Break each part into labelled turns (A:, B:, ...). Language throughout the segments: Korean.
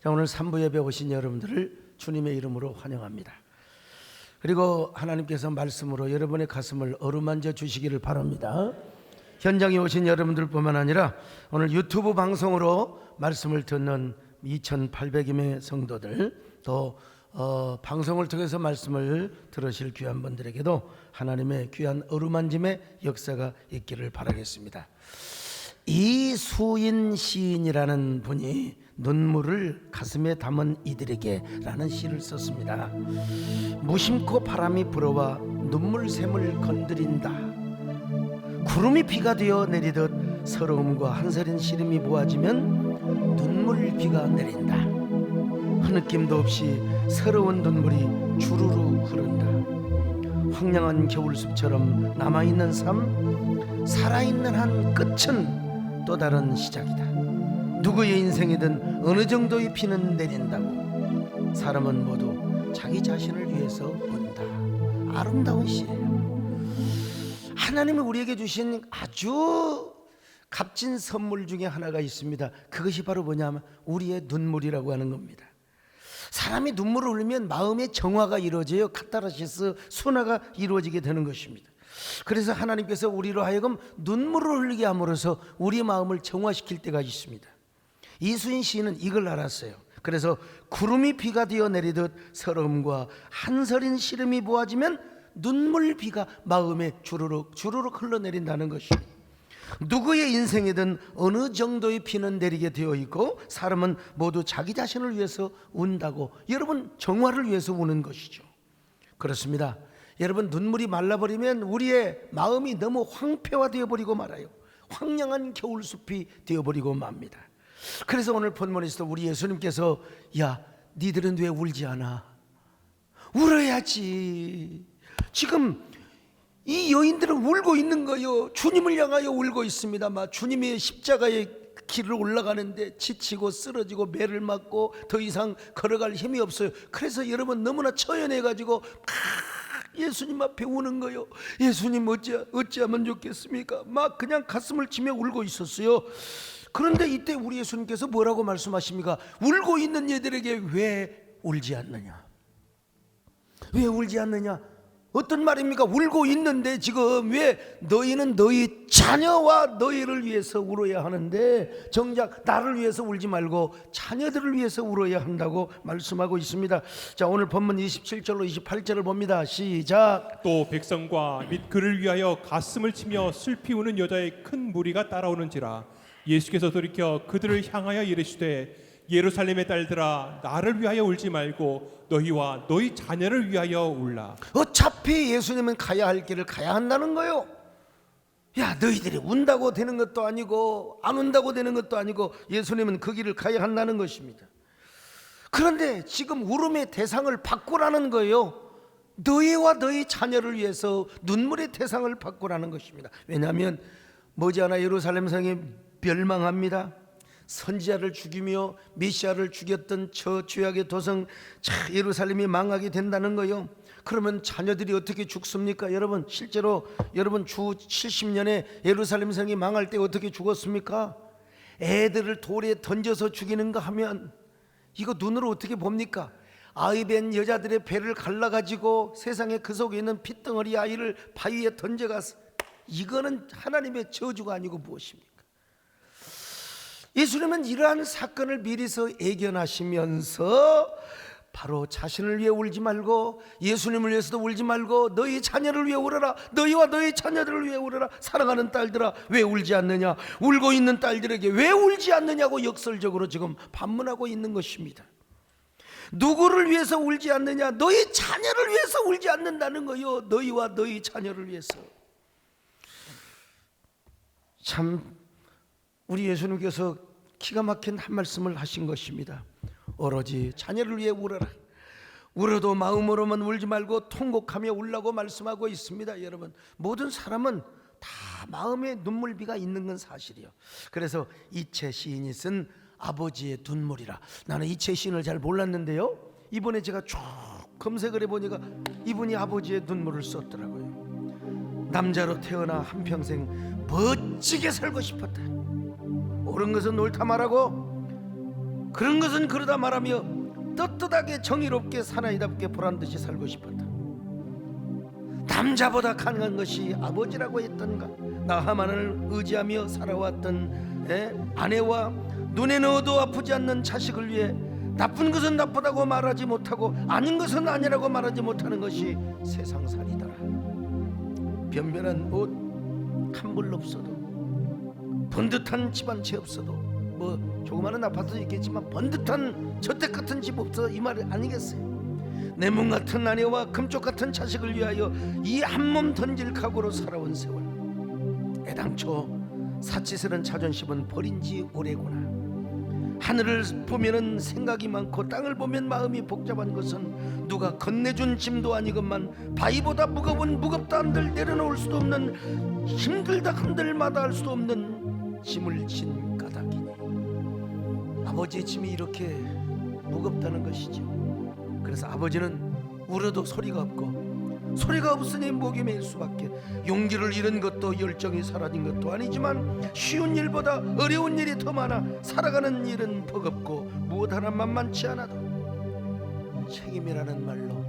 A: 자, 오늘 3부 예배 오신 여러분들을 주님의 이름으로 환영합니다. 그리고 하나님께서 말씀으로 여러분의 가슴을 어루만져 주시기를 바랍니다. 현장에 오신 여러분들뿐만 아니라 오늘 유튜브 방송으로 말씀을 듣는 2,800여 성도들, 또 방송을 통해서 말씀을 들으실 귀한 분들에게도 하나님의 귀한 어루만짐의 역사가 있기를 바라겠습니다. 이수인 시인이라는 분이 눈물을 가슴에 담은 이들에게 라는 시를 썼습니다. 무심코 바람이 불어와 눈물샘을 건드린다. 구름이 비가 되어 내리듯 서러움과 한서린 시름이 모아지면 눈물비가 내린다. 흐느낌도 없이 서러운 눈물이 주르르 흐른다. 황량한 겨울숲처럼 남아있는 삶, 살아있는 한 끝은 또 다른 시작이다. 누구의 인생이든 어느 정도의 비는 내린다고 사람은 모두 자기 자신을 위해서 온다. 아름다운 시예요. 하나님이 우리에게 주신 아주 값진 선물 중에 하나가 있습니다. 그것이 바로 뭐냐면 우리의 눈물이라고 하는 겁니다. 사람이 눈물을 흘리면 마음의 정화가 이루어져요. 카타르시스, 순화가 이루어지게 되는 것입니다. 그래서 하나님께서 우리로 하여금 눈물을 흘리게 함으로써 우리의 마음을 정화시킬 때가 있습니다. 이수인 시인은 이걸 알았어요. 그래서 구름이 비가 되어 내리듯 서러움과 한서린 시름이 모아지면 눈물비가 마음에 주르륵 주르륵 흘러내린다는 것입니다. 누구의 인생이든 어느 정도의 비는 내리게 되어 있고 사람은 모두 자기 자신을 위해서 운다고, 여러분 정화를 위해서 우는 것이죠. 그렇습니다. 여러분 눈물이 말라버리면 우리의 마음이 너무 황폐화되어 버리고 말아요. 황량한 겨울숲이 되어버리고 맙니다. 그래서 오늘 본문에서 우리 예수님께서 야 니들은 왜 울지 않아? 울어야지. 지금 이 여인들은 울고 있는 거요. 주님을 향하여 울고 있습니다. 주님의 십자가의 길을 올라가는데 지치고 쓰러지고 매를 맞고 더 이상 걸어갈 힘이 없어요. 그래서 여러분 너무나 처연해가지고 예수님 앞에 우는 거요. 예수님 어찌하면 좋겠습니까? 그냥 가슴을 치며 울고 있었어요. 그런데 이때 우리 예수님께서 뭐라고 말씀하십니까? 울고 있는 얘들에게 왜 울지 않느냐? 왜 울지 않느냐? 어떤 말입니까? 울고 있는데 지금 왜 너희는 너희 자녀와 너희를 위해서 울어야 하는데 정작 나를 위해서 울지 말고 자녀들을 위해서 울어야 한다고 말씀하고 있습니다. 자, 오늘 본문 27절로 28절을 봅니다. 시작.
B: 또 백성과 및 그를 위하여 가슴을 치며 슬피 우는 여자의 큰 무리가 따라오는지라. 예수께서 돌이켜 그들을 향하여 이르시되 예루살렘의 딸들아 나를 위하여 울지 말고 너희와 너희 자녀를 위하여 울라.
A: 어차피 예수님은 가야 할 길을 가야 한다는 거요. 야 너희들이 운다고 되는 것도 아니고 안 운다고 되는 것도 아니고 예수님은 그 길을 가야 한다는 것입니다. 그런데 지금 울음의 대상을 바꾸라는 거예요. 너희와 너희 자녀를 위해서 눈물의 대상을 바꾸라는 것입니다. 왜냐하면 머지않아 예루살렘 성이 멸망합니다. 선지자를 죽이며 메시아를 죽였던 저 죄악의 도성 예루살렘이 망하게 된다는 거예요. 그러면 자녀들이 어떻게 죽습니까? 여러분 실제로 여러분 주 70년에 예루살렘 성이 망할 때 어떻게 죽었습니까? 애들을 돌에 던져서 죽이는가 하면 이거 눈으로 어떻게 봅니까? 아이 벤 여자들의 배를 갈라가지고 세상에 그 속에 있는 핏덩어리 아이를 바위에 던져가서, 이거는 하나님의 저주가 아니고 무엇입니까? 예수님은 이러한 사건을 미리서 예견하시면서 바로 자신을 위해 울지 말고 예수님을 위해서도 울지 말고 너희 자녀를 위해 울어라. 너희와 너희 자녀들을 위해 울어라. 사랑하는 딸들아 왜 울지 않느냐? 울고 있는 딸들에게 왜 울지 않느냐고 역설적으로 지금 반문하고 있는 것입니다. 누구를 위해서 울지 않느냐? 너희 자녀를 위해서 울지 않는다는 거요. 너희와 너희 자녀를 위해서. 참 우리 예수님께서 기가 막힌 한 말씀을 하신 것입니다. 오로지 자녀를 위해 울어라. 울어도 마음으로만 울지 말고 통곡하며 울라고 말씀하고 있습니다. 여러분 모든 사람은 다 마음에 눈물비가 있는 건 사실이요. 그래서 이채 시인이 쓴 아버지의 눈물이라, 나는 이채 시인을 잘 몰랐는데요, 이번에 제가 쭉 검색을 해보니까 이분이 아버지의 눈물을 썼더라고요. 남자로 태어나 한평생 멋지게 살고 싶었다. 옳은 것은 옳다 말하고 그런 것은 그러다 말하며 떳떳하게 정의롭게 사나이답게 보란듯이 살고 싶었다. 남자보다 강한 것이 아버지라고 했던가. 나하만을 의지하며 살아왔던 아내와 눈에 넣어도 아프지 않는 자식을 위해 나쁜 것은 나쁘다고 말하지 못하고 아닌 것은 아니라고 말하지 못하는 것이 세상살이더라. 변변한 옷 한 벌 없어도, 번듯한 집 한 채 없어도, 뭐 조그마한 아파트도 있겠지만 번듯한 저택 같은 집 없어, 이 말 아니겠어요? 내 몸 같은 아내와 금쪽 같은 자식을 위하여 이 한 몸 던질 각오로 살아온 세월. 애당초 사치스런 자존심은 버린 지 오래구나. 하늘을 보면은 생각이 많고 땅을 보면 마음이 복잡한 것은 누가 건네준 짐도 아니건만 바위보다 무거운 무겁다 한들 내려놓을 수도 없는, 힘들다 한들 마다할 수도 없는 짐을 진 까닭이니 아버지의 짐이 이렇게 무겁다는 것이죠. 그래서 아버지는 울어도 소리가 없고, 소리가 없으니 목이 메일 수밖에. 용기를 잃은 것도 열정이 사라진 것도 아니지만 쉬운 일보다 어려운 일이 더 많아 살아가는 일은 버겁고 무엇 하나 만만치 않아도 책임이라는 말로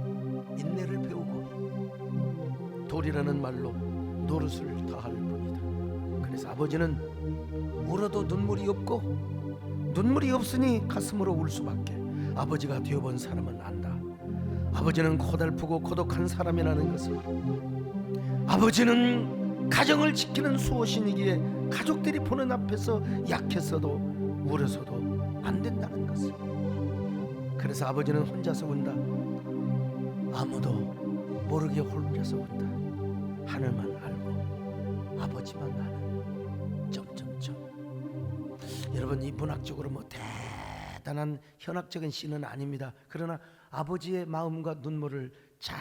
A: 인내를 배우고 돌이라는 말로 노릇을 다할 뿐이다. 그래서 아버지는 울어도 눈물이 없고, 눈물이 없으니 가슴으로 울 수밖에. 아버지가 되어본 사람은 안다. 아버지는 고달프고 고독한 사람이라는 것을. 아버지는 가정을 지키는 수호신이기에 가족들이 보는 앞에서 약했어도 울어서도 안 된다는 것을. 그래서 아버지는 혼자서 운다. 아무도 모르게 혼자서 운다. 하늘만 알고 아버지만 아는 점점점. 여러분, 이 문학적으로 뭐 대단한 현학적인 시는 아닙니다. 그러나 아버지의 마음과 눈물을 잘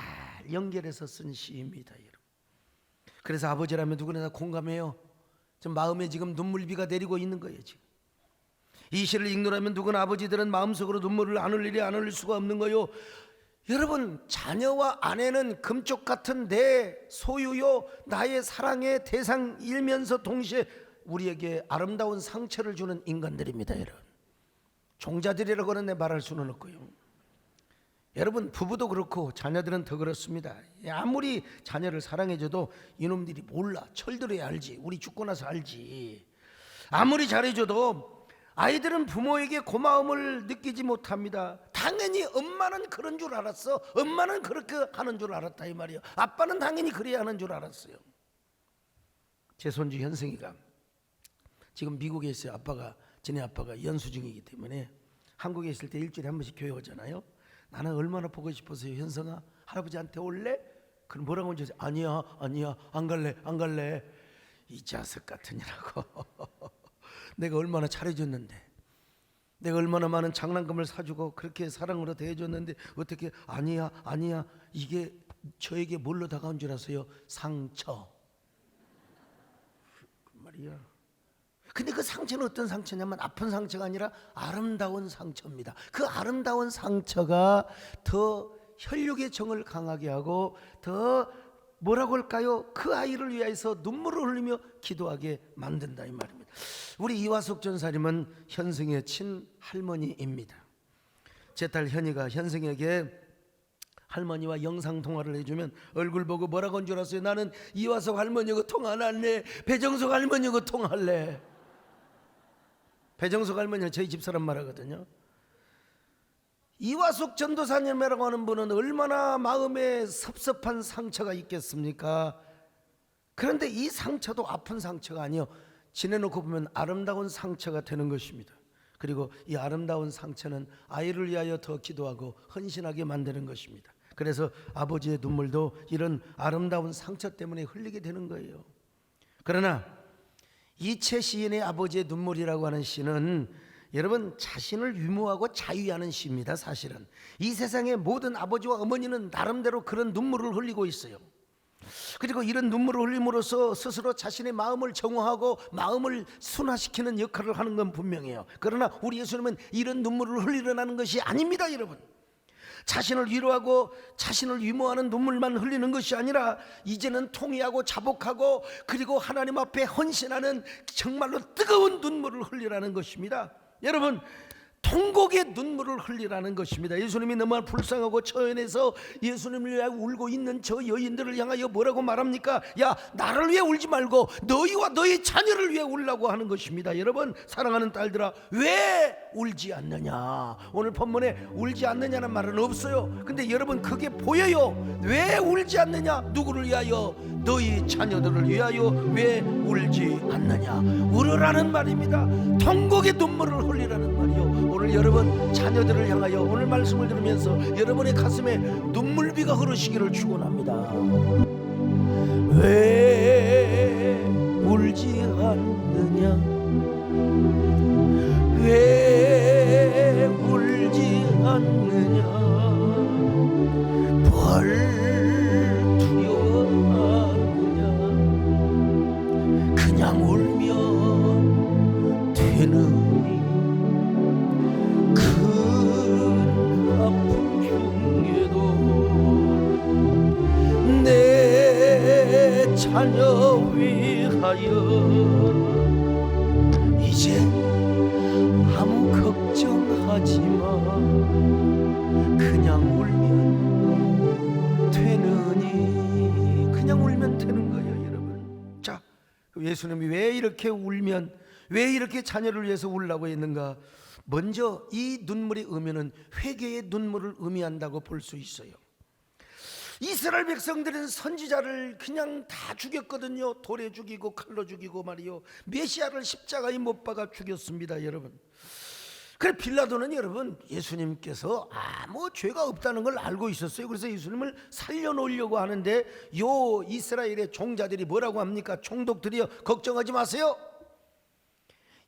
A: 연결해서 쓴 시입니다, 여러분. 그래서 아버지라면 누구나 다 공감해요. 좀 마음에 지금 눈물비가 내리고 있는 거예요. 지금 이 시를 읽노라면 누구나 아버지들은 마음속으로 눈물을 안 흘리려 안 흘릴 수가 없는 거요. 여러분, 자녀와 아내는 금쪽 같은 내 소유요, 나의 사랑의 대상이면서 동시에 우리에게 아름다운 상처를 주는 인간들입니다, 여러분. 종자들이라고는 내 말할 수는 없고요. 여러분, 부부도 그렇고 자녀들은 더 그렇습니다. 아무리 자녀를 사랑해줘도 이놈들이 몰라. 철들어야 알지. 우리 죽고 나서 알지. 아무리 잘해줘도 아이들은 부모에게 고마움을 느끼지 못합니다. 당연히 엄마는 그런 줄 알았어. 엄마는 그렇게 하는 줄 알았다, 이 말이에요. 아빠는 당연히 그래야 하는 줄 알았어요. 제 손주 현승이가 지금 미국에 있어요. 지네 아빠가 연수 중이기 때문에 한국에 있을 때 일주일에 한 번씩 교회 오잖아요. 나는 얼마나 보고 싶었어요. 현성아, 할아버지한테 올래? 그럼 뭐라고 하는지 아니야 안 갈래. 이 자식 같으니라고. 내가 얼마나 잘해줬는데, 내가 얼마나 많은 장난감을 사주고 그렇게 사랑으로 대해줬는데 어떻게 아니야. 이게 저에게 뭘로 다가온 줄 아세요? 상처. 그 말이야. 근데 그 상처는 어떤 상처냐면 아픈 상처가 아니라 아름다운 상처입니다. 그 아름다운 상처가 더 혈육의 정을 강하게 하고 더 뭐라고 할까요? 그 아이를 위해서 눈물을 흘리며 기도하게 만든다, 이 말입니다. 우리 이화숙 전사님은 현승의 친할머니입니다. 제 딸 현이가 현승에게 할머니와 영상통화를 해주면 얼굴 보고 뭐라고 한 줄 알았어요? 나는 이화숙 할머니하고 통화 안 할래. 배정숙 할머니하고 통화할래. 배정숙 할머니는 저희 집사람 말하거든요. 이화숙 전도사님이라고 하는 분은 얼마나 마음에 섭섭한 상처가 있겠습니까? 그런데 이 상처도 아픈 상처가 아니요, 지내놓고 보면 아름다운 상처가 되는 것입니다. 그리고 이 아름다운 상처는 아이를 위하여 더 기도하고 헌신하게 만드는 것입니다. 그래서 아버지의 눈물도 이런 아름다운 상처 때문에 흘리게 되는 거예요. 그러나 이채 시인의 아버지의 눈물이라고 하는 시는 여러분, 자신을 유무하고 자유하는 시입니다. 사실은 이 세상의 모든 아버지와 어머니는 나름대로 그런 눈물을 흘리고 있어요. 그리고 이런 눈물을 흘림으로써 스스로 자신의 마음을 정화하고 마음을 순화시키는 역할을 하는 건 분명해요. 그러나 우리 예수님은 이런 눈물을 흘리려는 것이 아닙니다, 여러분. 자신을 위로하고 자신을 유모하는 눈물만 흘리는 것이 아니라 이제는 통회하고 자복하고 그리고 하나님 앞에 헌신하는 정말로 뜨거운 눈물을 흘리라는 것입니다. 여러분, 통곡의 눈물을 흘리라는 것입니다. 예수님이 너무 불쌍하고 처연해서 예수님을 위하여 울고 있는 저 여인들을 향하여 뭐라고 말합니까? 야, 나를 위해 울지 말고 너희와 너희 자녀를 위해 울라고 하는 것입니다. 여러분, 사랑하는 딸들아, 왜 울지 않느냐? 오늘 본문에 울지 않느냐는 말은 없어요. 근데 여러분, 그게 보여요. 왜 울지 않느냐? 누구를 위하여? 너희 자녀들을 위하여 왜 울지 않느냐? 울으라는 말입니다. 통곡의 눈물을 흘리라는 말이요. 오늘 여러분 자녀들을 향하여 오늘 말씀을 들으면서 여러분의 가슴에 눈물비가 흐르시기를 축원합니다. 왜 울지 않느냐? 왜 울지 않느냐? 벌 두려워하느냐? 그냥 울면 되느니 큰 아픔 중에도 내 자녀 위하여 이제 아무 걱정하지 마. 그냥 울면 되느니. 그냥 울면 되는 거예요, 여러분. 자, 예수님이 왜 이렇게 울면, 왜 이렇게 자녀를 위해서 울라고 했는가? 먼저 이 눈물이 의미는 회개의 눈물을 의미한다고 볼 수 있어요. 이스라엘 백성들은 선지자를 그냥 다 죽였거든요. 돌에 죽이고 칼로 죽이고 말이요, 메시아를 십자가에 못 박아 죽였습니다, 여러분. 그래 빌라도는 여러분 예수님께서 아무 죄가 없다는 걸 알고 있었어요. 그래서 예수님을 살려놓으려고 하는데 요 이스라엘의 종자들이 뭐라고 합니까? 총독들이요, 걱정하지 마세요.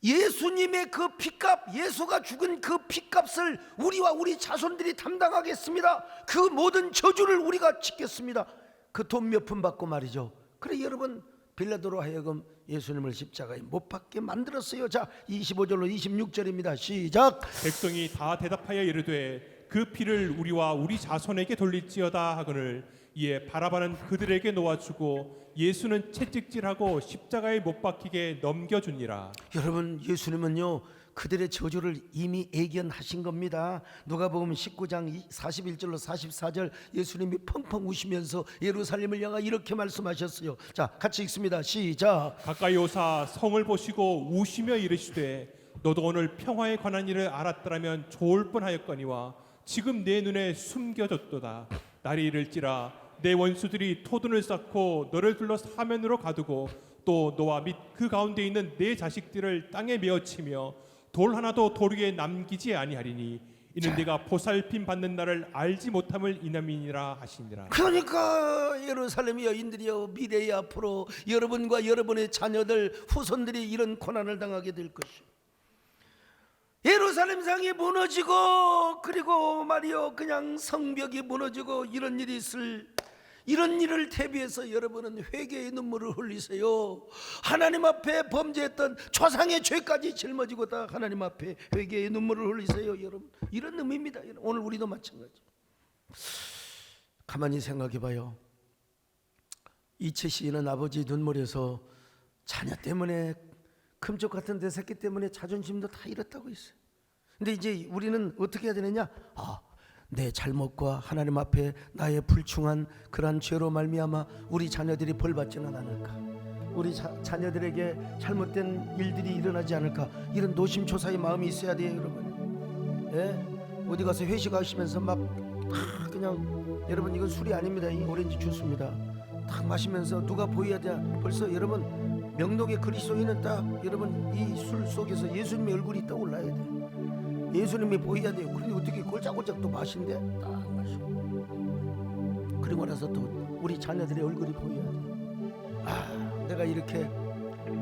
A: 예수님의 그 피값, 예수가 죽은 그 피값을 우리와 우리 자손들이 담당하겠습니다. 그 모든 저주를 우리가 지켰습니다. 그 돈 몇 푼 받고 말이죠. 그래 여러분, 빌라도로 하여금 예수님을 십자가에 못 박게 만들었어요. 자, 25절로 26절입니다. 시작.
B: 백성이 다 대답하여 이르되 그 피를 우리와 우리 자손에게 돌릴지어다 하거늘 이에 바라바는 그들에게 놓아주고 예수는 채찍질하고 십자가에 못 박히게 넘겨주니라.
A: 여러분, 예수님은요 그들의 저주를 이미 예견하신 겁니다. 누가복음 19장 41절로 44절 예수님이 펑펑 우시면서 예루살렘을 향하 이렇게 말씀하셨어요. 자, 같이 읽습니다. 시작.
B: 가까이 오사 성을 보시고 우시며 이르시되 너도 오늘 평화에 관한 일을 알았더라면 좋을 뻔하였거니와 지금 내 눈에 숨겨졌도다. 날이 이를지라 내 원수들이 토둔을 쌓고 너를 둘러 사면으로 가두고 또 너와 및 그 가운데 있는 내 자식들을 땅에 메어치며 돌 하나도 돌 위에 남기지 아니하리니 이는 네가 보살핌 받는 날을 알지 못함을 이남이니라 하시니라.
A: 그러니까 예루살렘 여인들이여, 미래의 앞으로 여러분과 여러분의 자녀들 후손들이 이런 고난을 당하게 될 것이요, 예루살렘 성이 무너지고 그리고 말이요 그냥 성벽이 무너지고 이런 일이 있을, 이런 일을 대비해서 여러분은 회개의 눈물을 흘리세요. 하나님 앞에 범죄했던 조상의 죄까지 짊어지고 다 하나님 앞에 회개의 눈물을 흘리세요, 여러분. 이런 의미입니다. 오늘 우리도 마찬가지. 가만히 생각해봐요. 이채 시인은 아버지 눈물에서 자녀 때문에, 금쪽 같은 내 새끼 때문에 자존심도 다 잃었다고 했어요. 근데 이제 우리는 어떻게 해야 되느냐? 내 잘못과 하나님 앞에 나의 불충한 그러한 죄로 말미암아 우리 자녀들이 벌받지는 않을까, 우리 자녀들에게 잘못된 일들이 일어나지 않을까, 이런 노심초사의 마음이 있어야 돼요, 여러분. 예? 어디 가서 회식하시면서 막 그냥, 여러분 이건 술이 아닙니다. 이 오렌지 주스입니다. 딱 마시면서 누가 보여야 돼. 벌써 여러분 명록의 그리스도인은 딱 여러분 이 술 속에서 예수님의 얼굴이 떠올라야 돼. 예수님이 보여야 돼요. 그런데 어떻게 꼴짝꼴짝 또 마신대? 딱 마시고 그리고 나서 또 우리 자녀들의 얼굴이 보여야 돼. 내가 이렇게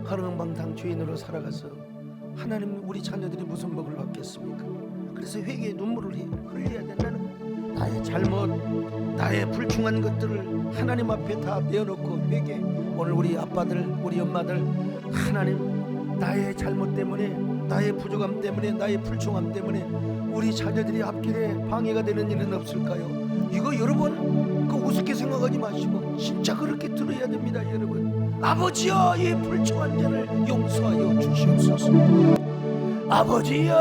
A: 허랑방탕 죄인으로 살아가서 하나님 우리 자녀들이 무슨 복을 받겠습니까? 그래서 회개의 눈물을 흘려야 된다는 거예요. 나의 잘못, 나의 불충한 것들을 하나님 앞에 다 내어놓고 회개. 오늘 우리 아빠들, 우리 엄마들, 하나님 나의 잘못 때문에, 나의 부족함 때문에, 나의 불충함 때문에 우리 자녀들이 앞길에 방해가 되는 일은 없을까요? 이거 여러분 그 우습게 생각하지 마시고 진짜 그렇게 들어야 됩니다, 여러분. 아버지여, 이 불충한 자를 용서하여 주시옵소서. 아버지여,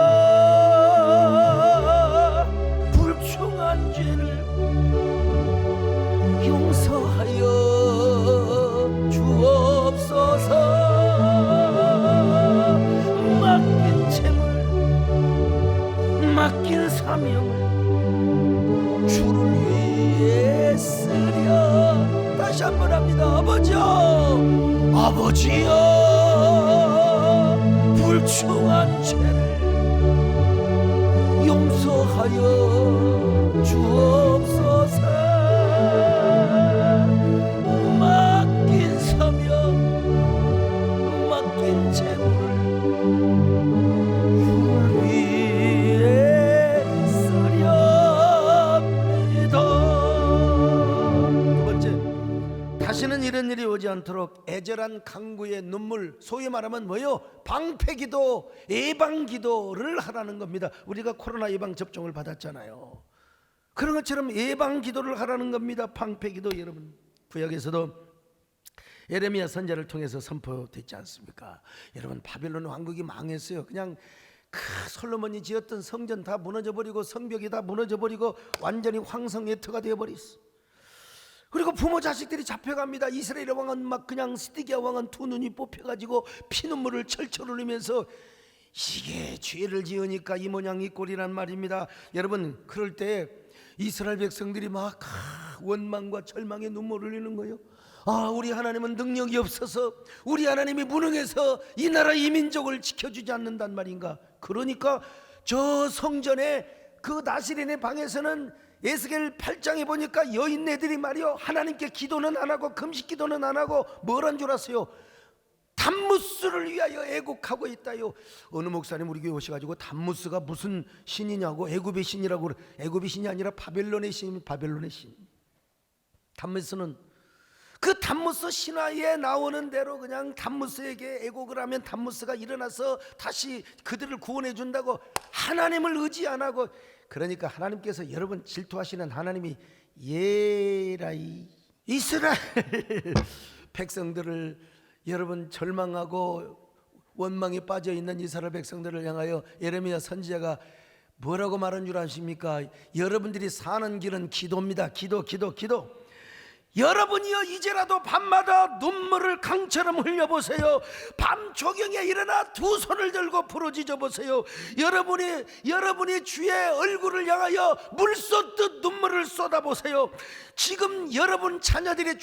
A: 맡긴 사명을 주를 위해 쓰려. 다시 한번 합니다. 아버지여 불충한 죄를 용서하여 주옵소서. 맡긴 사명, 맡긴 재물을 주를 위해 쓰렵니다. 두 번째, 다시는 이런 일이 오지 않도록 애절한 간구의 눈물, 소위 말하면 뭐요? 방패기도, 예방기도를 하라는 겁니다. 우리가 코로나 예방 접종을 받았잖아요. 그런 것처럼 예방기도를 하라는 겁니다. 방패기도. 여러분, 구약에서도 예레미야 선지자를 통해서 선포됐지 않습니까? 여러분, 바벨론 왕국이 망했어요. 그냥 그 솔로몬이 지었던 성전 다 무너져버리고 성벽이 다 무너져버리고 완전히 황성예터가 되어버렸어. 그리고 부모 자식들이 잡혀갑니다. 이스라엘 왕은 막 그냥 시드기야 왕은 두 눈이 뽑혀가지고 피눈물을 철철 흘리면서 이게 죄를 지으니까 이 모양 이 꼴이란 말입니다. 여러분, 그럴 때 이스라엘 백성들이 막 원망과 절망의 눈물을 흘리는 거예요. 아, 우리 하나님은 능력이 없어서, 우리 하나님이 무능해서 이 나라 이 민족을 지켜주지 않는단 말인가. 그러니까 저 성전에 그 나시린의 방에서는 에스겔 8장에 보니까 여인네들이 말이요, 하나님께 기도는 안 하고 금식 기도는 안 하고 뭘 한 줄 아세요? 담무스를 위하여 애곡하고 있다요. 어느 목사님 우리 교회 오셔가지고 담무스가 무슨 신이냐고, 애굽의 신이라고 그래. 애굽의 신이 아니라 바벨론의 신. 바벨론의 신. 담무스는 그 담무스 신화에 나오는 대로 그냥 담무스에게 애곡을 하면 담무스가 일어나서 다시 그들을 구원해 준다고 하나님을 의지 안 하고. 그러니까 하나님께서 여러분 질투하시는 하나님이 예라이 이스라엘 백성들을, 여러분 절망하고 원망에 빠져 있는 이스라엘 백성들을 향하여 예레미야 선지자가 뭐라고 말한 줄 아십니까? 여러분들이 사는 길은 기도입니다. 기도. 여러분이여 이제라도 밤마다 눈물을 강처럼 흘려보세요. 밤 조경에 일어나 두 손을 들고 부르짖어 보세요. 여러분이 주의 얼굴을 향하여 물 쏟듯 눈물을 쏟아보세요. 지금 여러분 자녀들이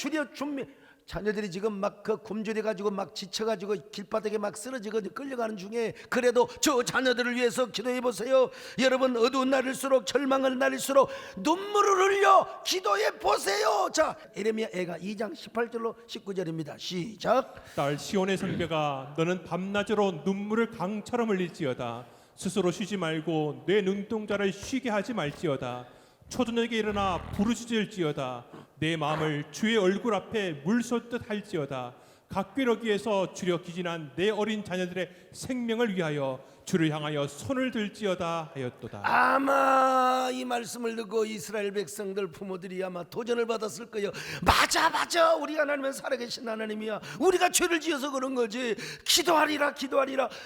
A: 자녀들이 지금 막 그 굶주려 가지고 막 지쳐가지고 길바닥에 막 쓰러지고 끌려가는 중에, 그래도 저 자녀들을 위해서 기도해 보세요. 여러분, 어두운 날일수록 절망을 날일수록 눈물을 흘려 기도해 보세요. 자, 예레미야 애가 2장 18절로 19절입니다. 시작.
B: 딸 시온의 성벽아, 너는 밤낮으로 눈물을 강처럼 흘릴지어다. 스스로 쉬지 말고 내 눈동자를 쉬게 하지 말지어다. 초저녁에 일어나 부르짖을지어다. 내 마음을 주의 얼굴 앞에 물 쏟듯 할지어다. 각궤러기에서 주려 기진한 내 어린 자녀들의 생명을 위하여 주를 향하여 손을 들지어다 하였도다.
A: 아마 이 말씀을 듣고 이스라엘 백성들 부모들이 아마 도전을 받았을 거예요. 맞아, 우리 하나님은 살아계신 하나님이야. 우리가 죄를 지어서 그런 거지. 기도하리라.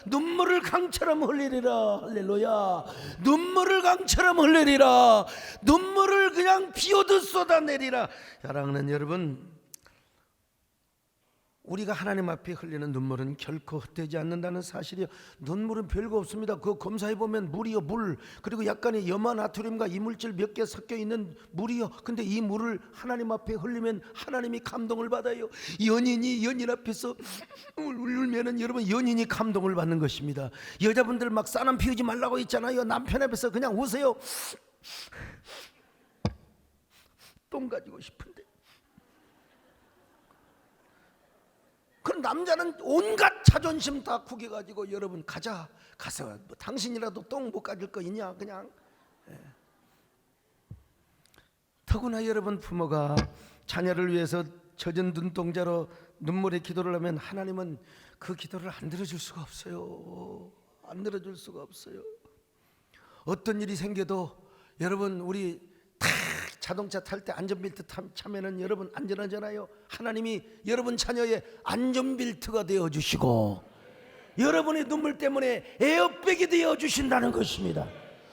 A: 눈물을 강처럼 흘리리라. 할렐루야. 눈물을 강처럼 흘리리라. 눈물을 그냥 비오듯 쏟아내리라. 사랑하는 여러분, 우리가 하나님 앞에 흘리는 눈물은 결코 헛되지 않는다는 사실이요. 눈물은 별거 없습니다. 그거 검사해 보면 물이요, 물. 그리고 약간의 염화나트륨과 이물질 몇 개 섞여 있는 물이요. 근데 이 물을 하나님 앞에 흘리면 하나님이 감동을 받아요. 연인이 연인 앞에서 울면은 여러분 연인이 감동을 받는 것입니다. 여자분들 막 싸남 피우지 말라고 있잖아요. 남편 앞에서 그냥 우세요. 똥 가지고 싶은데. 그 남자는 온갖 자존심 다 구겨가지고 여러분 가서 뭐 당신이라도 똥 못 가질 거 있냐 그냥. 더구나 여러분 부모가 자녀를 위해서 젖은 눈동자로 눈물의 기도를 하면 하나님은 그 기도를 안 들어줄 수가 없어요. 안 들어줄 수가 없어요. 어떤 일이 생겨도 여러분 우리 자동차 탈 때 안전벨트 차면은 여러분 안전하잖아요. 하나님이 여러분 자녀의 안전벨트가 되어주시고 여러분의 눈물 때문에 에어백이 되어주신다는 것입니다.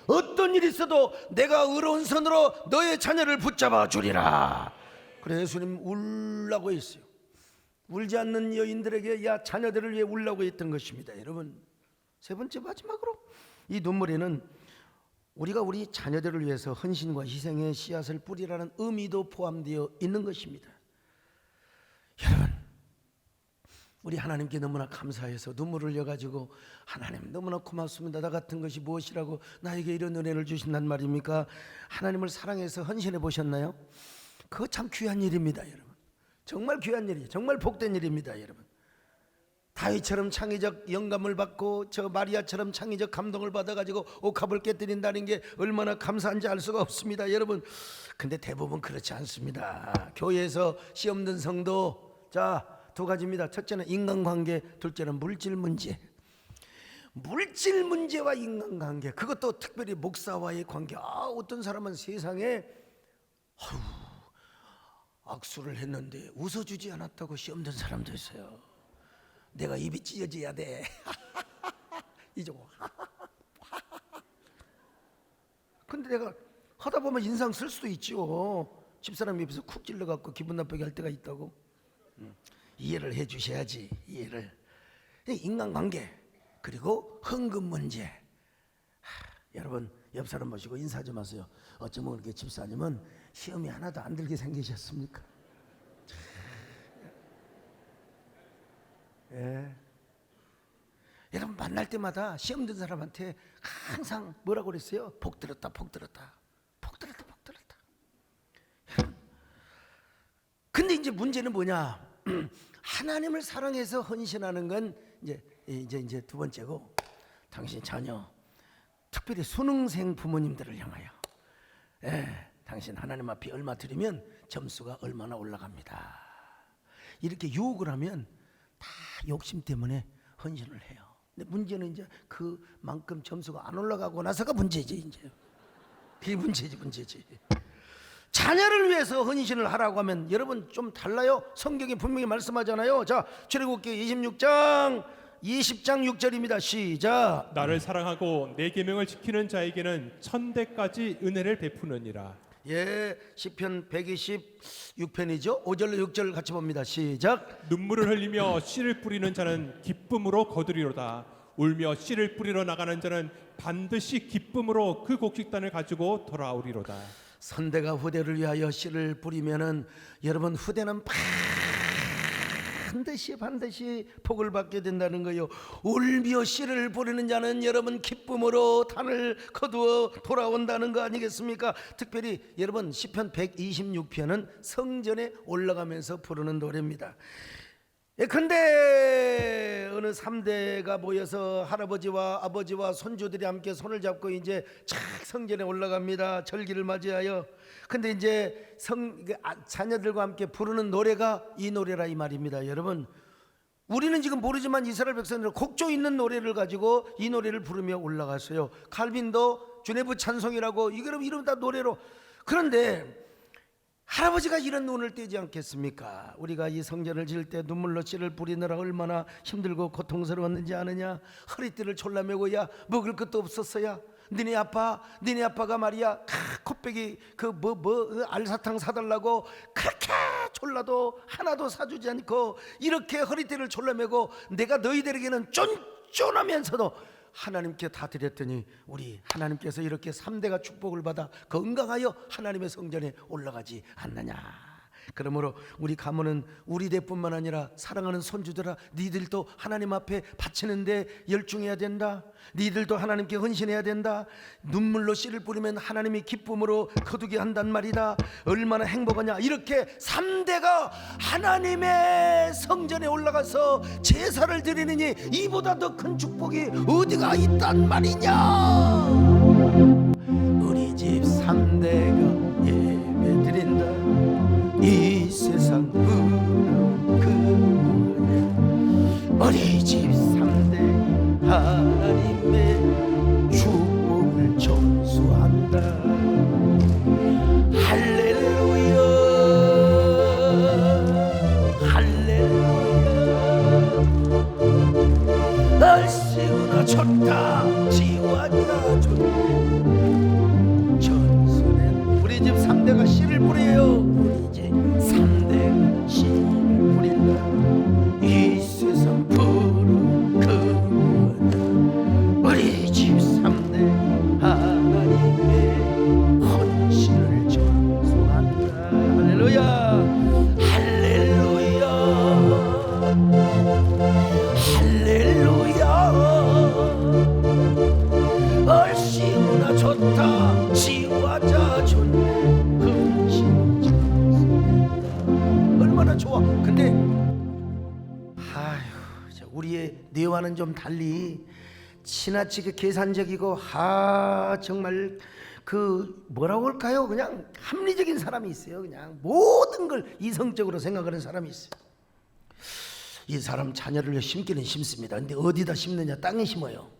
A: 어떤 일이 있어도 내가 의로운 손으로 너의 자녀를 붙잡아 주리라. 그래 예수님 울라고 했어요. 울지 않는 여인들에게 야 자녀들을 위해 울라고 했던 것입니다. 여러분 세 번째 마지막으로 이 눈물에는 우리가 우리 자녀들을 위해서 헌신과 희생의 씨앗을 뿌리라는 의미도 포함되어 있는 것입니다. 여러분, 우리 하나님께 너무나 감사해서 눈물을 흘려가지고 하나님 너무나 고맙습니다, 나 같은 것이 무엇이라고 나에게 이런 은혜를 주신단 말입니까? 하나님을 사랑해서 헌신해 보셨나요? 그거 참 귀한 일입니다, 여러분. 정말 귀한 일이에요. 정말 복된 일입니다, 여러분. 다윗처럼 창의적 영감을 받고 저 마리아처럼 창의적 감동을 받아가지고 옥합을 깨뜨린다는 게 얼마나 감사한지 알 수가 없습니다, 여러분. 근데 대부분 그렇지 않습니다. 교회에서 시험 든 성도, 자, 두 가지입니다. 첫째는 인간관계, 둘째는 물질 문제. 물질 문제와 인간관계, 그것도 특별히 목사와의 관계. 어떤 사람은 세상에 악수를 했는데 웃어주지 않았다고 시험 든 사람도 있어요. 내가 입이 찢어져야 돼. 이러고. 근데 내가 하다 보면 인상 쓸 수도 있죠. 집사람 옆에서 쿡 찔러갖고 기분 나쁘게 할 때가 있다고. 이해를 해 주셔야지, 이해를. 인간관계, 그리고 헌금 문제. 여러분, 옆 사람 보시고 인사 좀 하세요. 어쩌면 그렇게 집사님은 시험이 하나도 안 들게 생기셨습니까? 예. 여러분, 만날 때마다 시험 든 사람한테 항상 뭐라고 그랬어요? 복 들었다, 복 들었다, 복 들었다, 복 들었다. 근데 이제 문제는 뭐냐? 하나님을 사랑해서 헌신하는 건 이제 두 번째고, 당신 자녀, 특별히 수능생 부모님들을 향하여, 당신 하나님 앞에 얼마 드리면 점수가 얼마나 올라갑니다. 이렇게 유혹을 하면 다 욕심 때문에 헌신을 해요. 근데 문제는 이제 그만큼 점수가 안 올라가고 나서가 문제지. 이제 그게 문제지. 자녀를 위해서 헌신을 하라고 하면 여러분 좀 달라요. 성경에 분명히 말씀하잖아요. 자, 출애굽기 26장 20장 6절입니다. 시작.
B: 나를 사랑하고 내 계명을 지키는 자에게는 1000대까지 은혜를 베푸느니라.
A: 예, 시편 126편이죠. 5절로 6절 같이 봅니다. 시작.
B: 눈물을 흘리며 씨를 뿌리는 자는 기쁨으로 거두리로다. 울며 씨를 뿌리러 나가는 자는 반드시 기쁨으로 그 곡식단을 가지고 돌아오리로다.
A: 선대가 후대를 위하여 씨를 뿌리면은 여러분, 후대는 반드시 복을 받게 된다는 거예요. 울며 씨를 뿌리는 자는 여러분 기쁨으로 단을 거두어 돌아온다는 거 아니겠습니까? 특별히 여러분, 시편 126편은 성전에 올라가면서 부르는 노래입니다. 근데 어느 3대가 모여서 할아버지와 아버지와 손주들이 함께 손을 잡고 이제 착 성전에 올라갑니다. 절기를 맞이하여. 근데 이제 자녀들과 함께 부르는 노래가 이 노래라 이 말입니다. 여러분, 우리는 지금 모르지만 이스라엘 백성들은 곡조 있는 노래를 가지고 이 노래를 부르며 올라갔어요. 칼빈도 주네브 찬송이라고, 이름 다 노래로. 그런데 할아버지가 이런 눈을 떼지 않겠습니까? 우리가 이 성전을 지을 때 눈물로 씨를 뿌리느라 얼마나 힘들고 고통스러웠는지 아느냐? 허리띠를 졸라매고, 야, 먹을 것도 없었어야. 너네 아빠가 말이야, 코빼기 알사탕 사달라고 그렇게 졸라도 하나도 사주지 않고 이렇게 허리띠를 졸라매고 내가 너희들에게는 쫀쫀하면서도 하나님께 다 드렸더니 우리 하나님께서 이렇게 3대가 축복을 받아 건강하여 하나님의 성전에 올라가지 않느냐. 그러므로 우리 가문은 우리 대뿐만 아니라 사랑하는 손주들아, 니들도 하나님 앞에 바치는데 열중해야 된다. 니들도 하나님께 헌신해야 된다. 눈물로 씨를 뿌리면 하나님이 기쁨으로 거두게 한단 말이다. 얼마나 행복하냐. 이렇게 3대가 하나님의 성전에 올라가서 제사를 드리느니 이보다 더 큰 축복이 어디가 있단 말이냐. 우리 집 3대가 예배 드린다. 이 세상 우리 집 3대 하나님의 축복을 전수한다. 할렐루야, 할렐루야. 날씨구나 쳤다 지와다 좋네. 전선엔 우리 집 3대가 씨를 뿌려요. 우리 집 3대가 씨를 뿌린다. 이 세상 푸른 그늘 우리 집 3대 하나님 찾아준 흠씨 얼마나 좋아. 근데 아휴, 우리의 뇌와는 좀 달리 지나치게 계산적이고 정말 뭐라고 할까요? 그냥 합리적인 사람이 있어요. 그냥 모든 걸 이성적으로 생각하는 사람이 있어요. 이 사람 자녀를 심기는 심습니다. 근데 어디다 심느냐? 땅에 심어요.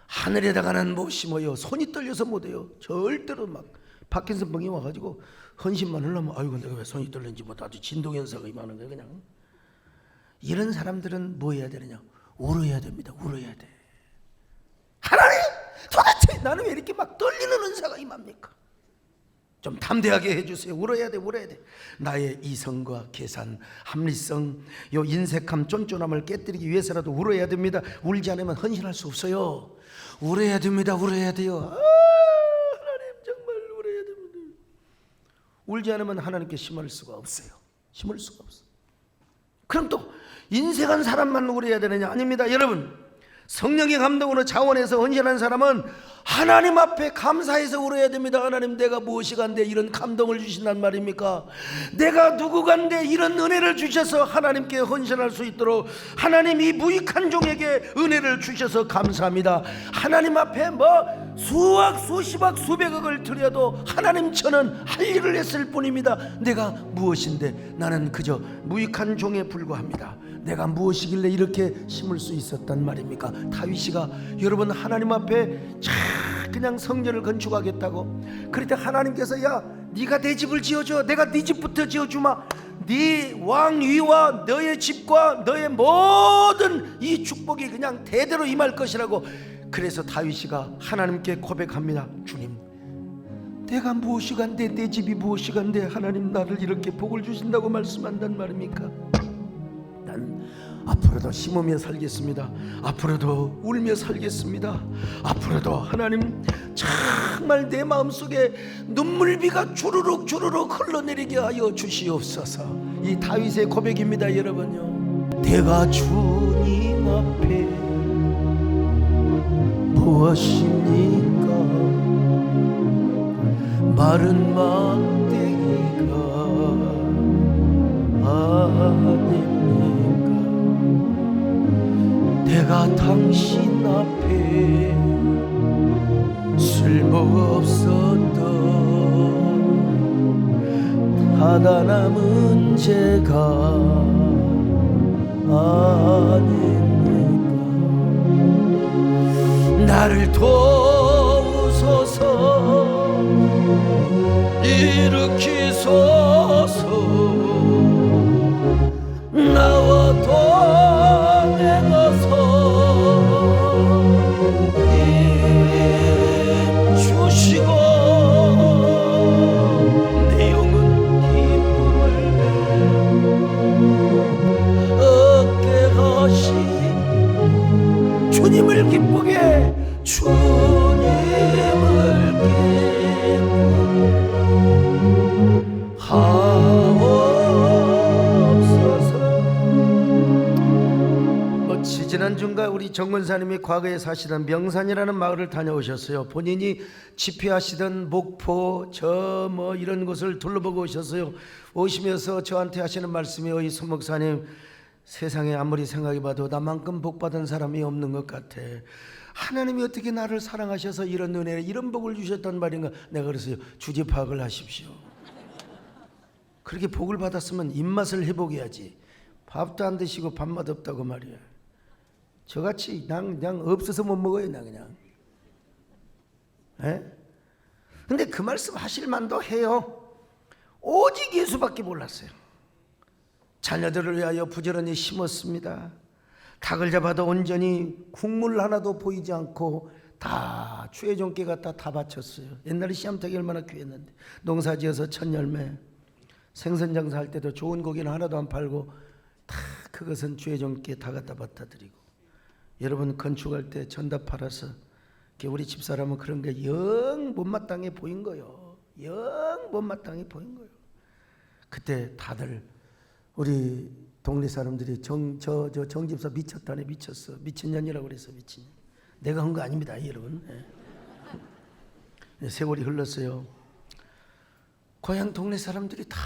A: 하늘에다가는 못 심어요. 손이 떨려서 못해요. 절대로 막 파킨슨병이 와가지고 헌신만 하려면 아이고 내가 왜 손이 떨리는지 나도 진동현사가 임하는 거예요. 그냥 이런 사람들은 뭐 해야 되느냐? 울어야 됩니다. 울어야 돼. 하나님 도대체 나는 왜 이렇게 막 떨리는 은사가 임합니까? 좀 담대하게 해주세요. 울어야 돼. 울어야 돼. 나의 이성과 계산, 합리성, 요 인색함, 쫀쫀함을 깨뜨리기 위해서라도 울어야 됩니다. 울지 않으면 헌신할 수 없어요. 울어야 됩니다. 울어야 돼요. 하나님 정말 울어야 됩니다. 울지 않으면 하나님께 심을 수가 없어요. 심을 수가 없어요. 그럼 또 인색한 사람만 울어야 되느냐? 아닙니다. 여러분, 성령의 감동으로 자원해서 헌신한 사람은 하나님 앞에 감사해서 울어야 됩니다. 하나님 내가 무엇이간데 이런 감동을 주신단 말입니까? 내가 누구간데 이런 은혜를 주셔서 하나님께 헌신할 수 있도록 하나님 이 무익한 종에게 은혜를 주셔서 감사합니다. 하나님 앞에 수억 수십억 수백억을 드려도 하나님 저는 할 일을 했을 뿐입니다. 내가 무엇인데 나는 그저 무익한 종에 불과합니다. 내가 무엇이길래 이렇게 심을 수 있었단 말입니까? 다윗이가 여러분 하나님 앞에 그냥 성전을 건축하겠다고 그럴 때 하나님께서 야 네가 내 집을 지어줘. 내가 네 집부터 지어주마. 네 왕위와 너의 집과 너의 모든 이 축복이 그냥 대대로 임할 것이라고. 그래서 다윗이가 하나님께 고백합니다. 주님 내가 무엇이간데 내 집이 무엇이간데 하나님 나를 이렇게 복을 주신다고 말씀한단 말입니까? 앞으로도 심으며 살겠습니다. 앞으로도 울며 살겠습니다. 앞으로도 하나님 정말 내 마음속에 눈물비가 주르륵 주르륵 흘러내리게 하여 주시옵소서. 이 다윗의 고백입니다. 여러분요, 내가 주님 앞에 무엇입니까? 마른 막대기가 아닙니까? 내가 당신 앞에 쓸모없었던 하다 남은 죄가 아닙니까? 나를 도우소서 일으키소서 나와 동행하소 주시고 내 영혼 기쁨을 얻게 하시 주님을 기쁘게 주님을 기쁘게 하옵소서. 지난주인가 우리 정권사님이 과거에 사시던 명산이라는 마을을 다녀오셨어요. 본인이 집회하시던 목포 이런 곳을 둘러보고 오셨어요. 오시면서 저한테 하시는 말씀이 이 손목사님 세상에 아무리 생각해봐도 나만큼 복받은 사람이 없는 것 같아. 하나님이 어떻게 나를 사랑하셔서 이런 은혜 이런 복을 주셨단 말인가. 내가 그랬어요. 주제 파악을 하십시오. 그렇게 복을 받았으면 입맛을 회복해야지. 밥도 안 드시고 밥맛 없다고 말이야. 저같이 그냥 없어서 못 먹어요. 나 그냥. 근데 그 말씀 하실 만도 해요. 오직 예수밖에 몰랐어요. 자녀들을 위하여 부지런히 심었습니다. 닭을 잡아도 온전히 국물 하나도 보이지 않고 다 추회종께 갖다 다 바쳤어요. 옛날에 씨암탉이 얼마나 귀했는데. 농사지어서 첫 열매 생선 장사할 때도 좋은 고기는 하나도 안 팔고 다 그것은 추회종께 다 갖다 받아 드리고. 여러분 건축할 때 전답 팔아서 우리 집사람은 그런 게 영 못마땅해 보인 거요. 영 못마땅해 보인 거요. 그때 다들 우리 동네 사람들이 정 집사 미쳤다네. 미쳤어. 미친년이라고 그래서 미친년. 내가 한 거 아닙니다 여러분. 세월이 흘렀어요. 고향 동네 사람들이 다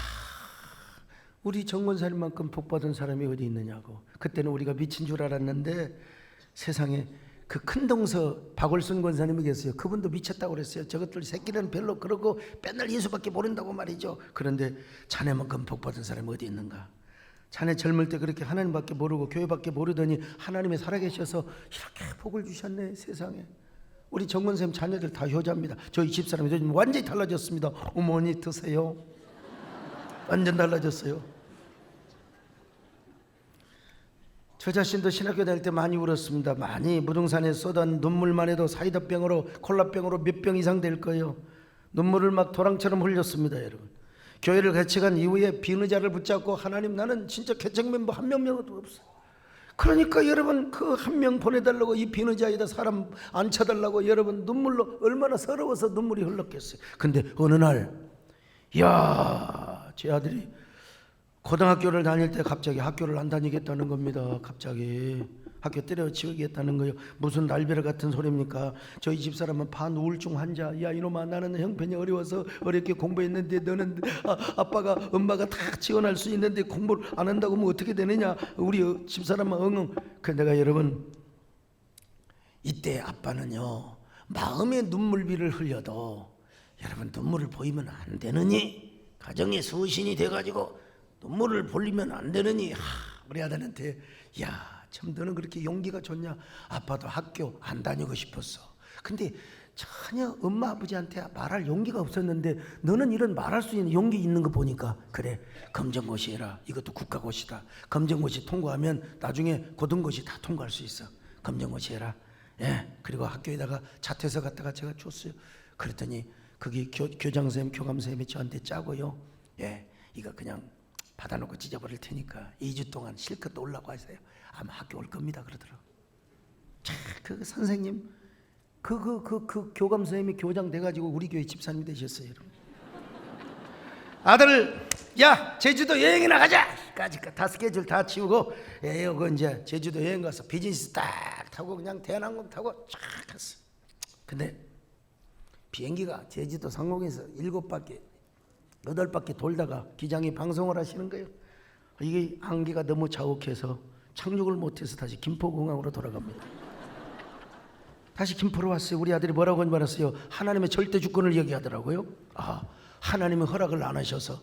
A: 우리 정권사님만큼 복받은 사람이 어디 있느냐고. 그때는 우리가 미친 줄 알았는데 세상에 그 큰 동서 박월순 권사님이 계세요. 그분도 미쳤다고 그랬어요. 저것들 새끼는 별로 그러고 맨날 예수밖에 모른다고 말이죠. 그런데 자네만큼 복받은 사람이 어디 있는가. 자네 젊을 때 그렇게 하나님밖에 모르고 교회밖에 모르더니 하나님이 살아계셔서 이렇게 복을 주셨네. 세상에 우리 정권사님 자녀들 다 효자입니다. 저희 집사람이 요즘 완전히 달라졌습니다. 어머니 드세요. 완전 달라졌어요. 저 자신도 신학교 다닐 때 많이 울었습니다. 많이. 무등산에 쏟은 눈물만 해도 사이다병으로 콜라병으로 몇 병 이상 될 거예요. 눈물을 막 도랑처럼 흘렸습니다. 여러분, 교회를 개척한 이후에 비느자를 붙잡고 하나님, 나는 진짜 개척 멤버 한 명도 없어. 그러니까 여러분, 그 한 명 보내달라고 이 비느자에다 사람 앉혀달라고 여러분 눈물로 얼마나 서러워서 눈물이 흘렀겠어요. 근데 어느 날, 이야, 제 아들이 고등학교를 다닐 때 갑자기 학교를 안 다니겠다는 겁니다. 갑자기 학교 때려치우겠다는 거예요. 무슨 날벼락 같은 소리입니까? 저희 집사람은 반우울증 환자. 야 이놈아, 나는 형편이 어려워서 어렵게 공부했는데 너는 아빠가 엄마가 다 지원할 수 있는데 공부를 안 한다고 하면 어떻게 되느냐. 우리 집사람은 엉엉. 그런데 내가 여러분, 이때 아빠는요 마음의 눈물비를 흘려도 여러분 눈물을 보이면 안 되느니, 가정의 수신이 돼가지고 눈물을 보이면 안 되느니, 우리 아들한테 야 참 너는 그렇게 용기가 좋냐. 아빠도 학교 안 다니고 싶었어. 근데 전혀 엄마 아버지한테 말할 용기가 없었는데 너는 이런 말할 수 있는 용기 있는 거 보니까 그래, 검정고시 해라. 이것도 국가고시다. 검정고시 통과하면 나중에 고등고시 다 통과할 수 있어. 검정고시 해라. 예. 그리고 학교에다가 자퇴서 갖다가 제가 줬어요. 그랬더니 거기 교장선생님 교감선생님이 저한테 짜고요, 예, 이거 그냥 받아놓고 찢어버릴 테니까 2주 동안 실컷 놀라고 하세요. 아마 학교 올 겁니다. 그러더라고. 자, 그 선생님, 그 교감 선생님이 교장 돼가지고 우리 교회 집사님이 되셨어요. 여러분. 아들, 야 제주도 여행이나 가자. 까지 다 스케줄 다 치우고, 예, 이거 이제 제주도 여행 가서 비즈니스 딱 타고 그냥 대한항공 타고 쫙 갔어. 근데 비행기가 제주도 상공에서 7바퀴 8바퀴 돌다가 기장이 방송을 하시는 거예요. 이게 안개가 너무 자욱해서 착륙을 못해서 다시 김포공항으로 돌아갑니다. 다시 김포로 왔어요. 우리 아들이 뭐라고 말했어요? 하나님의 절대 주권을 얘기하더라고요. 하나님의 허락을 안 하셔서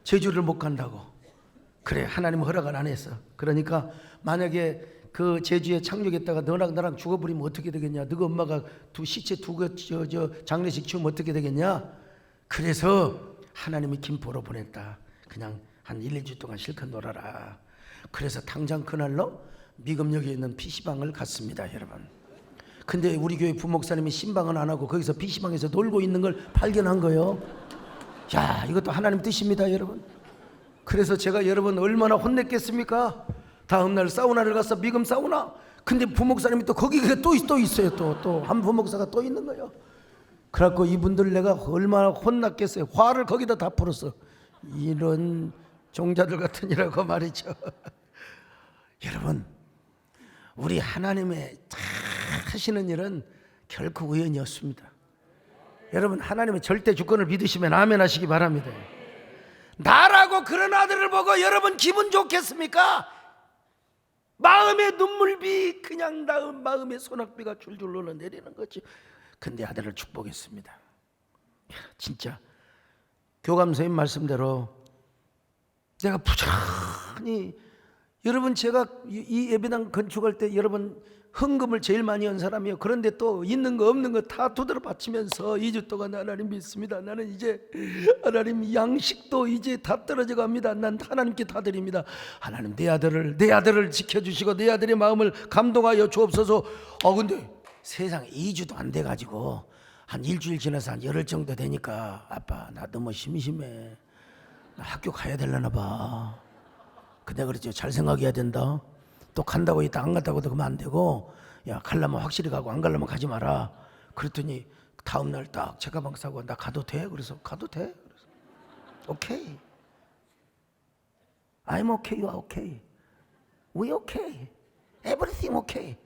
A: 제주를 못 간다고. 그래, 하나님은 허락을 안 했어. 그러니까 만약에 그 제주에 착륙했다가 너랑 나랑 죽어버리면 어떻게 되겠냐. 너가 엄마가 시체 두고 장례식 치우면 어떻게 되겠냐. 그래서 하나님이 김포로 보냈다. 그냥 한 1, 2주 동안 실컷 놀아라. 그래서 당장 그날로 미금역에 있는 PC방을 갔습니다. 여러분, 근데 우리 교회 부목사님이 신방은 안 하고 거기서 PC방에서 놀고 있는 걸 발견한 거예요. 야, 이것도 하나님 뜻입니다. 여러분, 그래서 제가 여러분 얼마나 혼냈겠습니까? 다음날 사우나를 가서 미금 사우나. 근데 부목사님이 또 거기에 또 있어요. 또 한 부목사가 또 있는 거예요. 그래갖고 이분들 내가 얼마나 혼났겠어요. 화를 거기다 다 풀었어. 이런 종자들 같으니라고 말이죠. 여러분, 우리 하나님의 하시는 일은 결코 우연이 없습니다. 여러분, 하나님의 절대 주권을 믿으시면 아멘 하시기 바랍니다. 나라고 그런 아들을 보고 여러분 기분 좋겠습니까? 마음의 눈물비, 그냥 마음의 소낙비가 줄줄 흘러내리는 거지. 근데 아들을 축복했습니다. 진짜 교감 선생님 말씀대로 내가 부지런히, 여러분 제가 이 예배당 건축할 때 여러분 헌금을 제일 많이 한 사람이에요. 그런데 또 있는 거 없는 거 다 두드려 바치면서 2주 동안 하나님 믿습니다. 나는 이제 하나님 양식도 이제 다 떨어져 갑니다. 난 하나님께 다 드립니다. 하나님 내 아들을 지켜주시고 내 아들의 마음을 감동하여 주옵소서. 근데 세상에 2주도 안 돼가지고 한 일주일 지나서 한 열흘 정도 되니까 아빠 나 너무 심심해. 나 학교 가야 되려나 봐. 근데 그랬죠. 잘 생각해야 된다. 또 간다고 이따 안 갔다고 그러면 안 되고, 야 가려면 확실히 가고 안 가려면 가지 마라. 그랬더니 다음날 딱 제 가방 싸고 나 가도 돼? 그래서 가도 돼? 그래서 오케이. I'm okay, you are okay. We okay. Everything okay.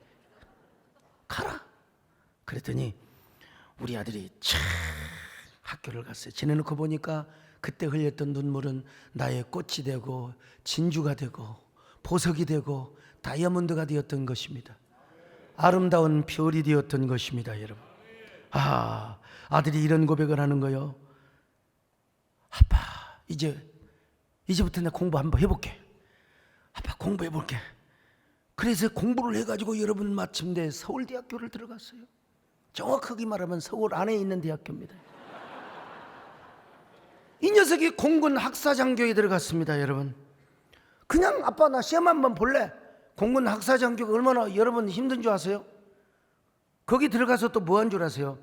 A: 가라. 그랬더니 우리 아들이 참 학교를 갔어요. 지내놓고 보니까 그때 흘렸던 눈물은 나의 꽃이 되고 진주가 되고 보석이 되고 다이아몬드가 되었던 것입니다. 아름다운 별이 되었던 것입니다, 여러분. 아들이 이런 고백을 하는 거요. 아빠, 이제부터 내가 공부 한번 해볼게. 아빠, 공부해볼게. 그래서 공부를 해가지고 여러분 마침내 서울대학교를 들어갔어요. 정확하게 말하면 서울 안에 있는 대학교입니다. 이 녀석이 공군 학사장교에 들어갔습니다, 여러분. 그냥 아빠 나 시험 한번 볼래? 공군 학사장교가 얼마나 여러분 힘든 줄 아세요? 거기 들어가서 또 뭐 한 줄 아세요?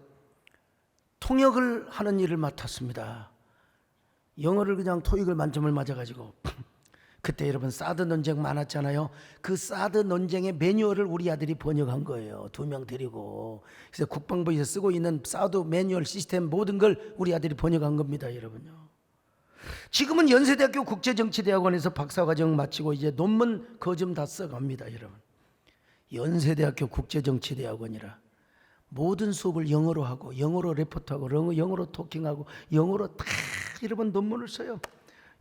A: 통역을 하는 일을 맡았습니다. 영어를 그냥 토익을 만점을 맞아가지고 그때 여러분 사드 논쟁 많았잖아요. 그 사드 논쟁의 매뉴얼을 우리 아들이 번역한 거예요. 2명 데리고. 그래서 국방부에서 쓰고 있는 사드 매뉴얼 시스템 모든 걸 우리 아들이 번역한 겁니다, 여러분요. 지금은 연세대학교 국제정치대학원에서 박사과정 마치고 이제 논문 거점 다 써갑니다, 여러분. 연세대학교 국제정치대학원이라 모든 수업을 영어로 하고 영어로 레포트하고 영어로 토킹하고 영어로 다 여러분 논문을 써요.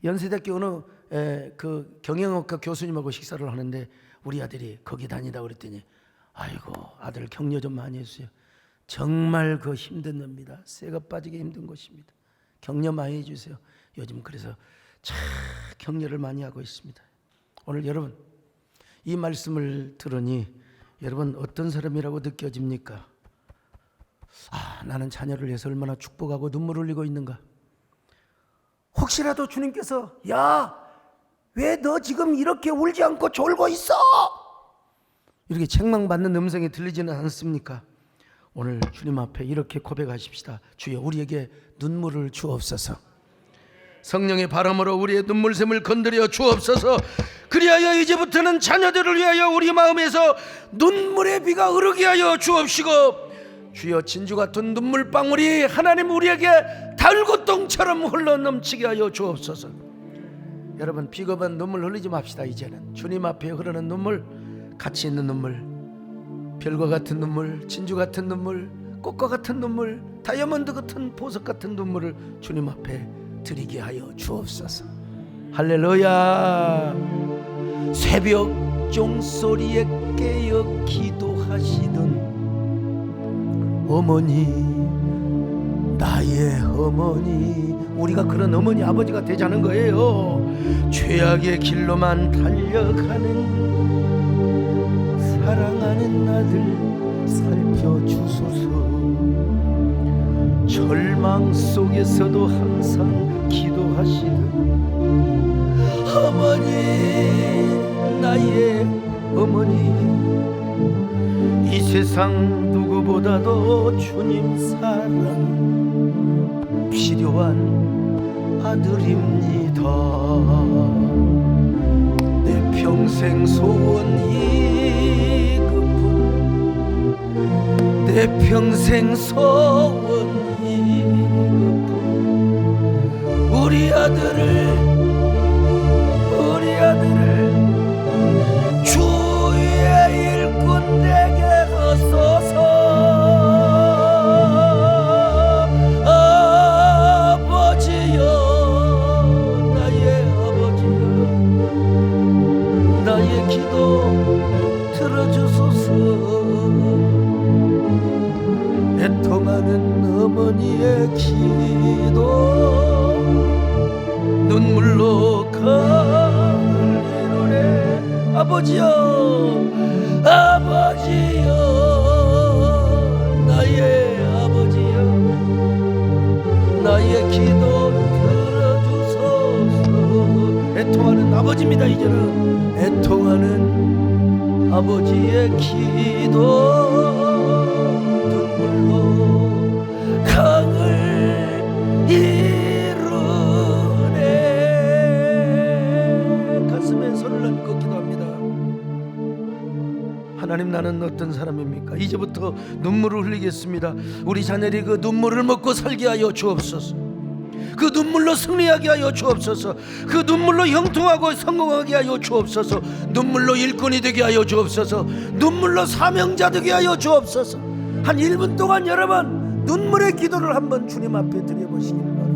A: 연세대학교 어느 그 경영학과 교수님하고 식사를 하는데 우리 아들이 거기 다니다 그랬더니 아이고 아들 격려 좀 많이 해주세요. 정말 그 힘든 겁니다. 새가 빠지게 힘든 것입니다. 격려 많이 해주세요. 요즘 그래서 참 격려를 많이 하고 있습니다. 오늘 여러분 이 말씀을 들으니 여러분 어떤 사람이라고 느껴집니까? 나는 자녀를 위해서 얼마나 축복하고 눈물을 흘리고 있는가. 혹시라도 주님께서 야, 왜 너 지금 이렇게 울지 않고 졸고 있어? 이렇게 책망받는 음성이 들리지는 않습니까? 오늘 주님 앞에 이렇게 고백하십시다. 주여 우리에게 눈물을 주옵소서. 성령의 바람으로 우리의 눈물샘을 건드려 주옵소서. 그리하여 이제부터는 자녀들을 위하여 우리 마음에서 눈물의 비가 흐르게 하여 주옵시고 주여 진주 같은 눈물방울이 하나님 우리에게 달굣똥처럼 흘러넘치게 하여 주옵소서. 여러분 비겁한 눈물 흘리지 맙시다. 이제는 주님 앞에 흐르는 눈물, 가치 있는 눈물, 별과 같은 눈물, 진주 같은 눈물, 꽃과 같은 눈물, 다이아몬드 같은 보석 같은 눈물을 주님 앞에 드리게 하여 주옵소서. 할렐루야. 새벽 종소리에 깨어 기도하시던 어머니, 나의 어머니, 우리가 그런 어머니 아버지가 되자는 거예요. 죄악의 길로만 달려가는 사랑하는 아들 살펴주소서. 절망 속에서도 항상 기도하시던 어머니, 나의 어머니, 이 세상 누구보다도 주님 사랑 필요한 아들입니다. 내 평생 소원이 그뿐, 내 평생 소원이 그뿐. 우리 아들을 주의 일꾼 되게 하소서. 아버지여, 나의 아버지여, 나의 기도 들어주소서. 애통하는 어머니의 기도 눈물로 흘리노래. 아버지여, 아버지여, 나의 아버지여, 나의 기도 들어주소서. 애통하는 아버지입니다. 이제는 애통하는 아버지의 기도 눈물로 강을 이루네. 가슴에 손을 얹고 기도합니다. 하나님, 나는 어떤 사람입니까? 이제부터 눈물을 흘리겠습니다. 우리 자녀들이 그 눈물을 먹고 살게 하여 주옵소서. 그 눈물로 승리하게 하여 주옵소서. 그 눈물로 형통하고 성공하게 하여 주옵소서. 눈물로 일꾼이 되게 하여 주옵소서. 눈물로 사명자 되게 하여 주옵소서. 한 1분 동안 여러분 눈물의 기도를 한번 주님 앞에 드려보시길 바랍니다.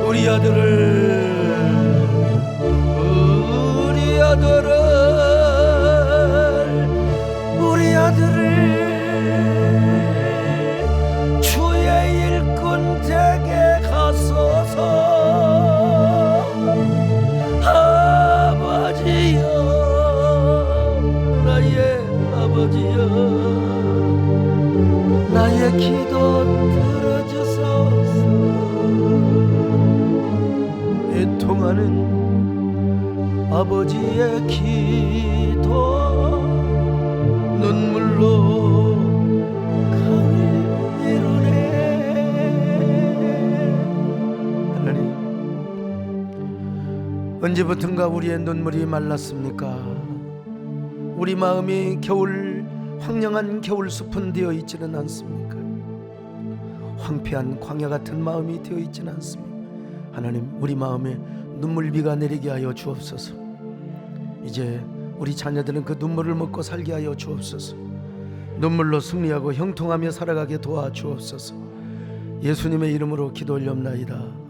A: 우리 아들을 주의 일꾼 되게 하소서. 아버지여, 나의 아버지여, 나의 기도 들어주소서. 애통하는 아버지의 기도 눈물로 강을 이루네. 하나님, 언제부턴가 우리의 눈물이 말랐습니까? 우리 마음이 황량한 겨울 숲은 되어 있지는 않습니까? 황폐한 광야 같은 마음이 되어 있지는 않습니까? 하나님, 우리 마음에 눈물비가 내리게 하여 주옵소서. 이제 우리 자녀들은 그 눈물을 먹고 살게 하여 주옵소서. 눈물로 승리하고 형통하며 살아가게 도와주옵소서. 예수님의 이름으로 기도 올렵나이다.